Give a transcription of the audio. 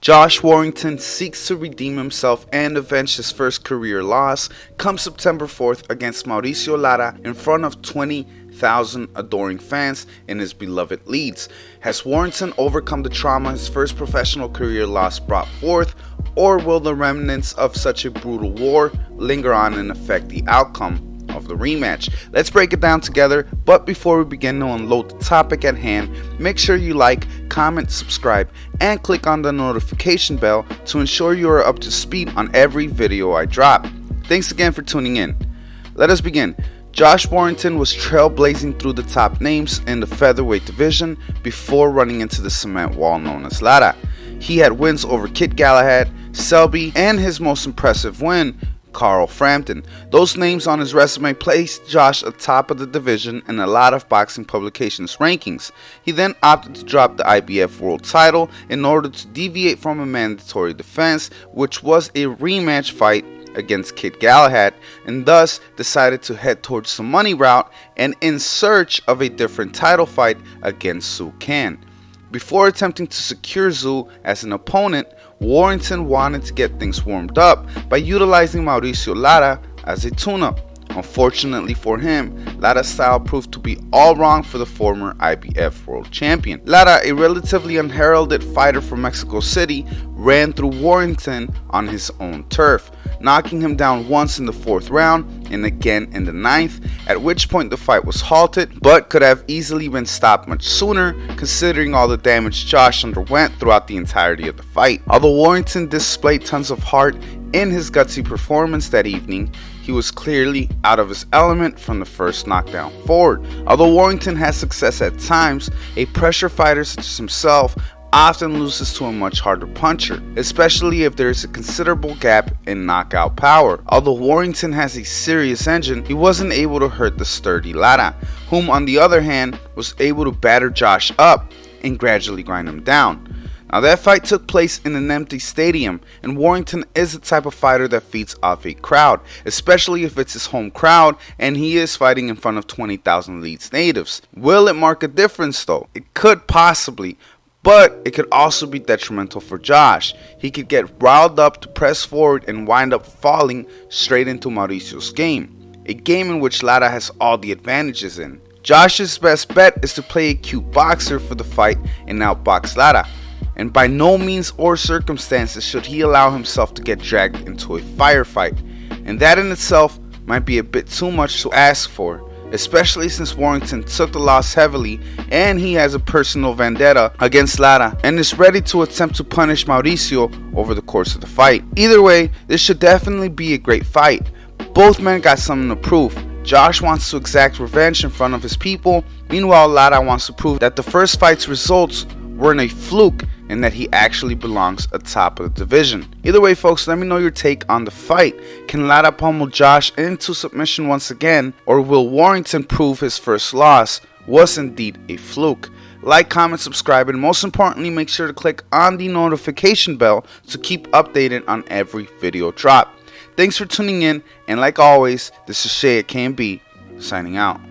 Josh Warrington seeks to redeem himself and avenge his first career loss come September 4th against Mauricio Lara in front of 20,000 adoring fans in his beloved Leeds. Has Warrington overcome the trauma his first professional career loss brought forth, or will the remnants of such a brutal war linger on and affect the outcome of the rematch? Let's break it down together, but before we begin to unload the topic at hand, make sure you like, comment, subscribe, and click on the notification bell to ensure you are up to speed on every video I drop. Thanks again for tuning in. Let us begin. Josh Warrington was trailblazing through the top names in the featherweight division before running into the cement wall known as Lara. He had wins over Kid Galahad, Selby, and his most impressive win, Carl Frampton. Those names on his resume placed Josh atop of the division in a lot of boxing publications' rankings. He then opted to drop the IBF world title in order to deviate from a mandatory defense, which was a rematch fight against Kid Galahad, and thus decided to head towards the money route and in search of a different title fight against Sue Can. Before attempting to secure Zhu as an opponent, Warrington wanted to get things warmed up by utilizing Mauricio Lara as a tune-up. Unfortunately for him, Lara's style proved to be all wrong for the former IBF world champion. Lara, a relatively unheralded fighter from Mexico City, ran through Warrington on his own turf, knocking him down once in the 4th round and again in the 9th, at which point the fight was halted, but could have easily been stopped much sooner considering all the damage Josh underwent throughout the entirety of the fight. Although Warrington displayed tons of heart in his gutsy performance that evening, he was clearly out of his element from the first knockdown forward. Although Warrington has success at times, a pressure fighter such as himself often loses to a much harder puncher, especially if there is a considerable gap in knockout power. Although Warrington has a serious engine, he wasn't able to hurt the sturdy Lara, whom on the other hand was able to batter Josh up and gradually grind him down. Now that fight took place in an empty stadium, and Warrington is the type of fighter that feeds off a crowd, especially if it's his home crowd and he is fighting in front of 20,000 Leeds natives. Will it mark a difference though? It could possibly, but it could also be detrimental for Josh. He could get riled up to press forward and wind up falling straight into Mauricio's game, a game in which Lara has all the advantages in. Josh's best bet is to play a cute boxer for the fight and outbox Lara, and by no means or circumstances should he allow himself to get dragged into a firefight, and that in itself might be a bit too much to ask for, especially since Warrington took the loss heavily and he has a personal vendetta against Lara and is ready to attempt to punish Mauricio over the course of the fight. Either way, this should definitely be a great fight. Both men got something to prove. Josh wants to exact revenge in front of his people, meanwhile Lara wants to prove that the first fight's results weren't a fluke and that he actually belongs atop of the division. Either way folks, let me know your take on the fight. Can Lara pummel Josh into submission once again, or will Warrington prove his first loss was indeed a fluke? Like, comment, subscribe, and most importantly make sure to click on the notification bell to keep updated on every video drop. Thanks for tuning in, and like always, this is Shay at KMB signing out.